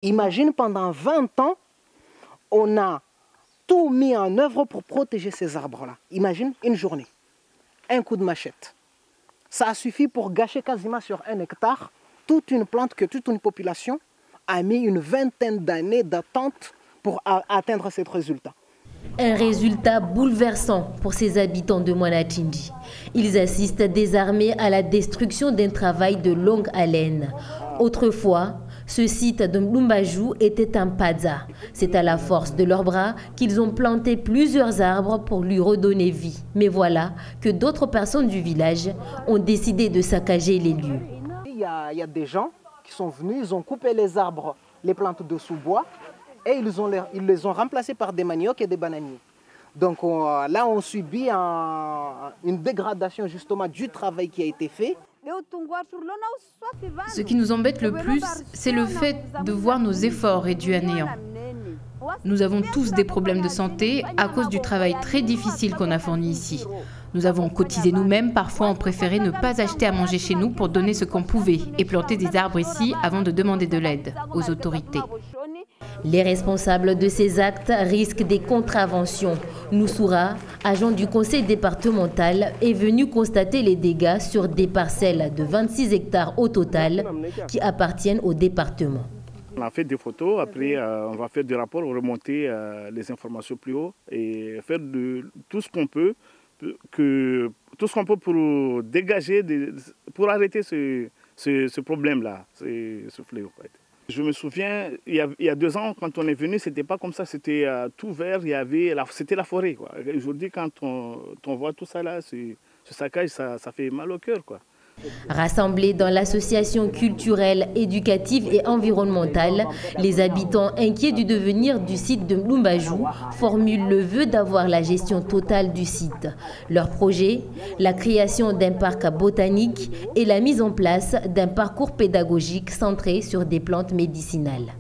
Imagine, pendant 20 ans, on a tout mis en œuvre pour protéger ces arbres-là. Imagine une journée, un coup de machette. Ça a suffi pour gâcher quasiment sur 1 hectare toute une plante que toute une population a mis une vingtaine d'années d'attente pour atteindre ce résultat. Un résultat bouleversant pour ces habitants de Mwanatindi. Ils assistent désarmés à la destruction d'un travail de longue haleine. Autrefois, ce site de Mlumbaju était un padza. C'est à la force de leurs bras qu'ils ont planté plusieurs arbres pour lui redonner vie. Mais voilà que d'autres personnes du village ont décidé de saccager les lieux. Il y a des gens qui sont venus, ils ont coupé les arbres, les plantes de sous-bois, et ils les ont remplacés par des maniocs et des bananiers. Donc là, on subit une dégradation justement du travail qui a été fait. Ce qui nous embête le plus, c'est le fait de voir nos efforts réduits à néant. Nous avons tous des problèmes de santé à cause du travail très difficile qu'on a fourni ici. Nous avons cotisé nous-mêmes, parfois on préférait ne pas acheter à manger chez nous pour donner ce qu'on pouvait et planter des arbres ici avant de demander de l'aide aux autorités. Les responsables de ces actes risquent des contraventions. Noussoura, agent du conseil départemental, est venu constater les dégâts sur des parcelles de 26 hectares au total qui appartiennent au département. On a fait des photos, après on va faire des rapports, remonter les informations plus haut et faire tout ce qu'on peut pour dégager, pour arrêter ce problème-là, ce fléau. Je me souviens, il y a 2 ans, quand on est venu, c'était pas comme ça, c'était tout vert, c'était la forêt. Aujourd'hui, quand on voit tout ça là, ce saccage, ça fait mal au cœur, quoi. Rassemblés dans l'association culturelle, éducative et environnementale, les habitants inquiets du devenir du site de Mlumbaju formulent le vœu d'avoir la gestion totale du site. Leur projet, la création d'un parc botanique et la mise en place d'un parcours pédagogique centré sur des plantes médicinales.